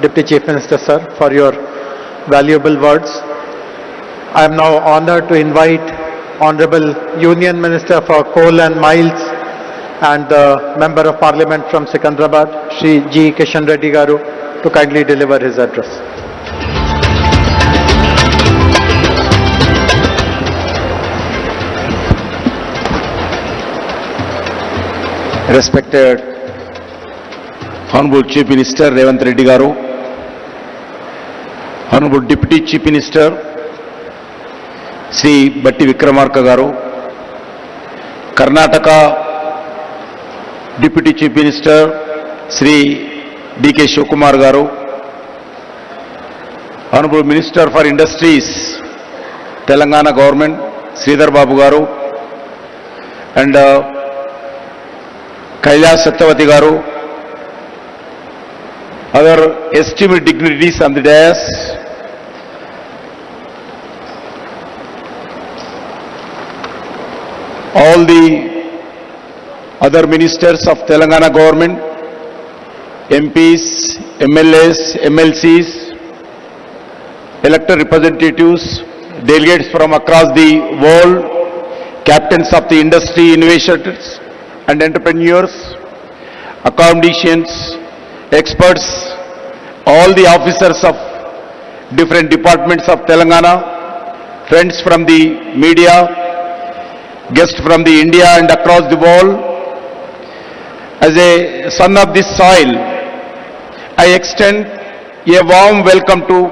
Deputy Chief Minister, sir, for your valuable words. I am now honored to invite Honorable Union Minister for Coal and Mines and the Member of Parliament from Secunderabad, Shri G. Kishan Reddy Garu, to kindly deliver his address. Respected Honorable Chief Minister Revanth Reddy Garu, Honorable Deputy Chief Minister Sri Batti Vikramarka Garu, Karnataka Deputy Chief Minister Sri D.K. Shivakumar Garu, Honorable Minister for Industries Telangana Government Sridhar Babu Garu, and Kailash Satyavati Garu, other esteemed dignitaries on the dais, all the other ministers of Telangana government, MPs, MLAs, MLCs, elected representatives, delegates from across the world, captains of the industry, innovators and entrepreneurs, academicians, experts, all the officers of different departments of Telangana, friends from the media, guests from the India and across the world. As a son of this soil, I extend a warm welcome to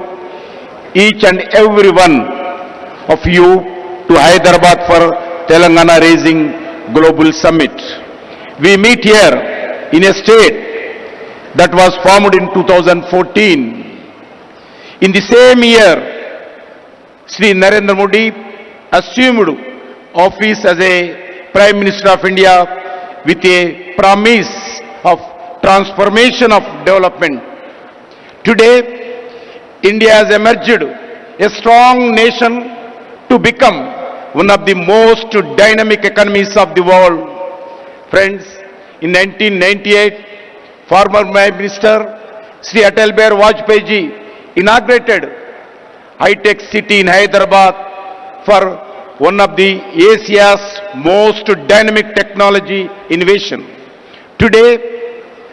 each and every one of you to Hyderabad for Telangana Raising Global Summit. We meet here in a state that was formed in 2014. In the same year, Sri Narendra Modi assumed office as a Prime Minister of India with a promise of transformation of development. Today, India has emerged a strong nation to become one of the most dynamic economies of the world. Friends, in 1998, former Prime Minister Sri Atal Bihari Vajpayee ji inaugurated high-tech city in Hyderabad for one of the Asia's most dynamic technology innovation. Today,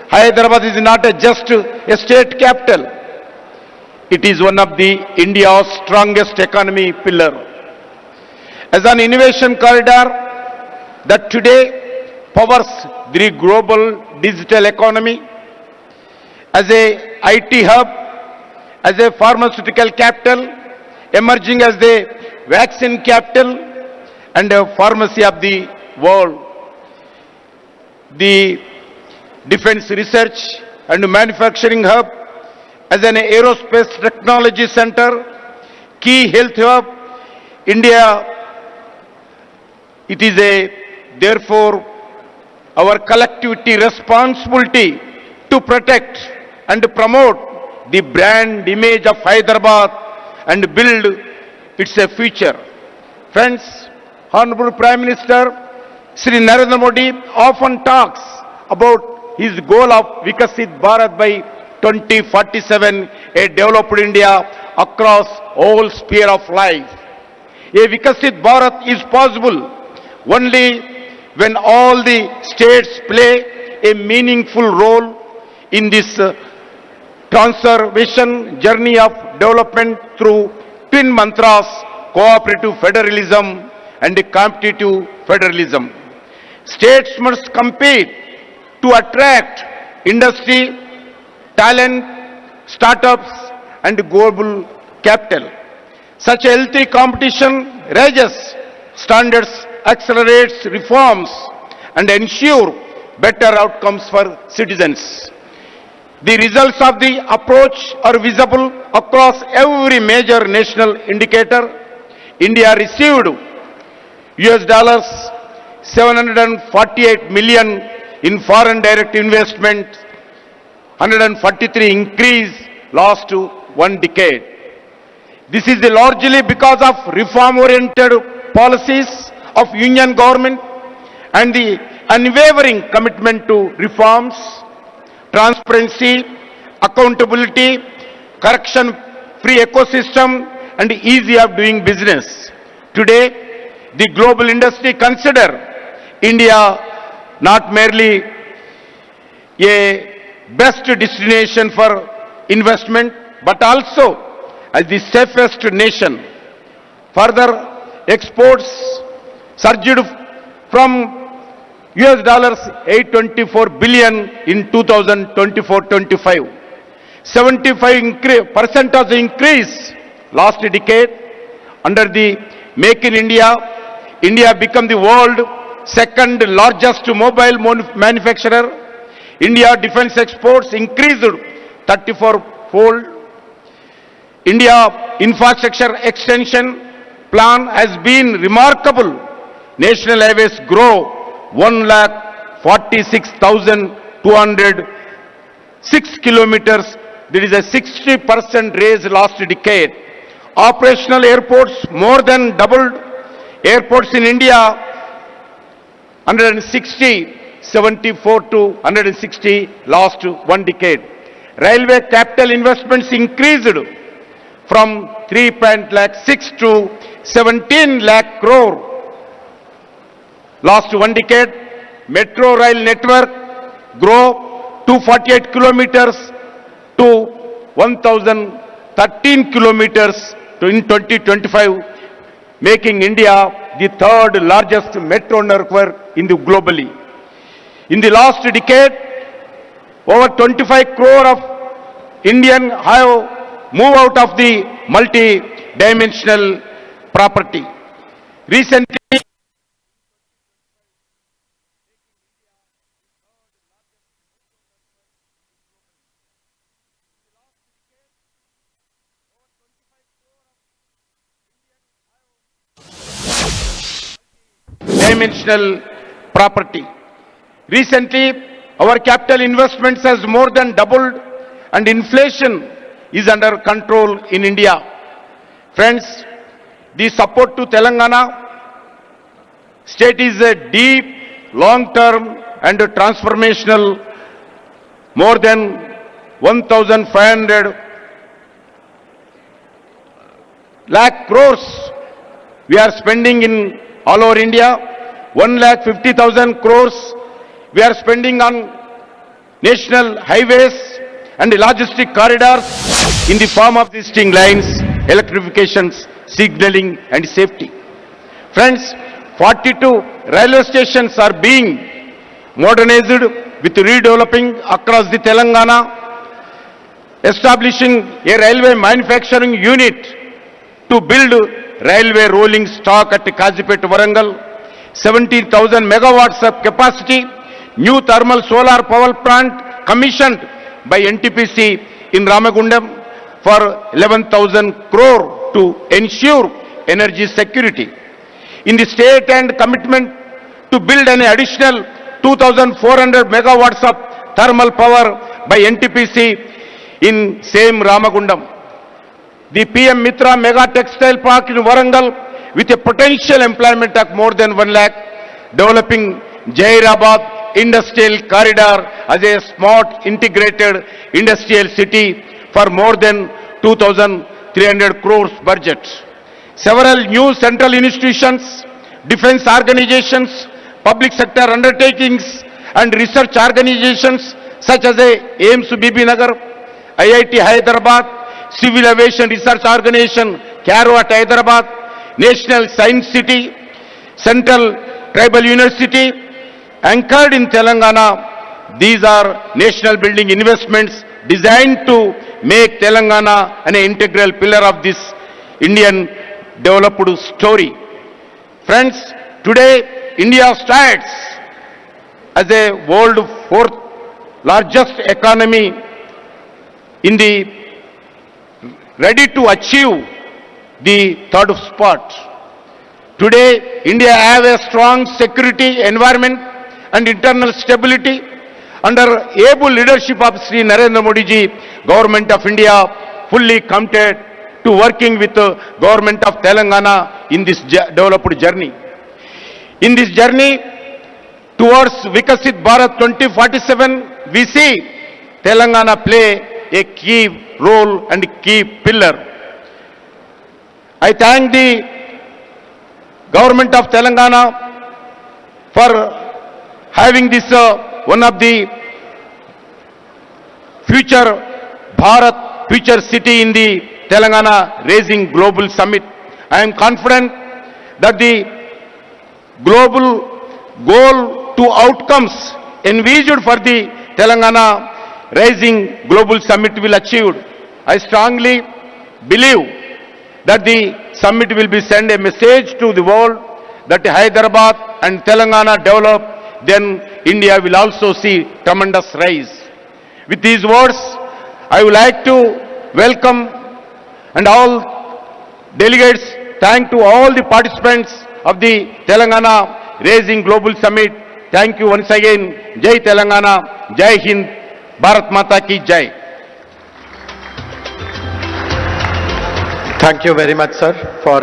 Hyderabad is not just a state capital. It is one of the India's strongest economy pillar. As an innovation corridor that today powers the global digital economy, as a IT hub, as a pharmaceutical capital, emerging as the vaccine capital and a pharmacy of the world. The defense research and manufacturing hub, as an aerospace technology center, key health hub, India, it is therefore our collectivity responsibility to protect and promote the brand image of Hyderabad and build its future. Friends, Honorable Prime Minister Sri Narendra Modi often talks about his goal of Vikasit Bharat by 2047, a developed India across all sphere of life. A Vikasit Bharat is possible only when all the states play a meaningful role in this transformation journey of development through twin mantras, cooperative federalism and competitive federalism. States must compete to attract industry, talent, startups and global capital. Such a healthy competition raises standards, accelerates reforms and ensure better outcomes for citizens. The results of the approach are visible across every major national indicator. India received $748 million in foreign direct investment, 143 increase last one decade. This is largely because of reform-oriented policies of Union government and the unwavering commitment to reforms, transparency, accountability, corruption-free ecosystem, and easy of doing business. Today, the global industry consider India not merely a best destination for investment, but also as the safest nation. Further, exports surged from US dollars 824 billion in 2024-25. 75% of the increase last decade. Under the Make in India, India became the world second largest mobile manufacturer. India defense exports increased 34-fold. India infrastructure extension plan has been remarkable. National highways grow 1,46,206 kilometers. There is a 60% raise last decade. Operational airports more than doubled. Airports in India 160, 74 to 160 last one decade. Railway capital investments increased from 3.6 to 17 lakh crore last one decade. Metro rail network grow 248 kilometers to 1,013 kilometers in 2025, making India the third largest metro network in the globally. In the last decade, over 25 crore of Indian have moved out of the multi-dimensional property. Recently, dimensional property. Recently, our capital investments has more than doubled and inflation is under control in India. Friends, the support to Telangana state is a deep, long-term and transformational. More than 1,500 lakh crores we are spending in all over India. 1,50,000 crores we are spending on national highways and logistic corridors in the form of existing lines, electrifications, signaling and safety. Friends, 42 railway stations are being modernized with redeveloping across the Telangana, establishing a railway manufacturing unit to build railway rolling stock at Kazipet, Warangal. 17,000 megawatts of capacity, new thermal solar power plant commissioned by NTPC in Ramagundam for 11,000 crore to ensure energy security. In the state and commitment to build an additional 2,400 megawatts of thermal power by NTPC in same Ramagundam. The PM Mitra Mega Textile Park in Warangal with a potential employment of more than 1 lakh, developing Jairabad Industrial Corridor as a smart integrated industrial city for more than 2,300 crores budget. Several new central institutions, defense organizations, public sector undertakings and research organizations such as AIMS BB Nagar, IIT Hyderabad, Civil Aviation Research Organization, CARO at Hyderabad, National Science City, Central Tribal University, anchored in Telangana. These are national building investments designed to make Telangana an integral pillar of this Indian developed story. Friends, today India stands as a world fourth largest economy in the ready to achieve the third spot. Today, India has a strong security environment and internal stability under able leadership of Sri Narendra Modi ji, Government of India fully committed to working with the Government of Telangana in this developed journey. In this journey towards Vikasit Bharat 2047, we see Telangana play a key role and key pillar. I thank the government of Telangana for having this one of the future Bharat, future city in the Telangana Raising Global Summit. I am confident that the global goal to outcomes envisaged for the Telangana Raising Global Summit will achieve. I strongly believe that the summit will be send a message to the world that Hyderabad and Telangana develop, then India will also see tremendous rise. With these words, I would like to welcome and all delegates, thank to all the participants of the Telangana Raising Global Summit. Thank you once again. Jai Telangana, Jai Hind, Bharat Mata ki Jai. Thank you very much, sir, for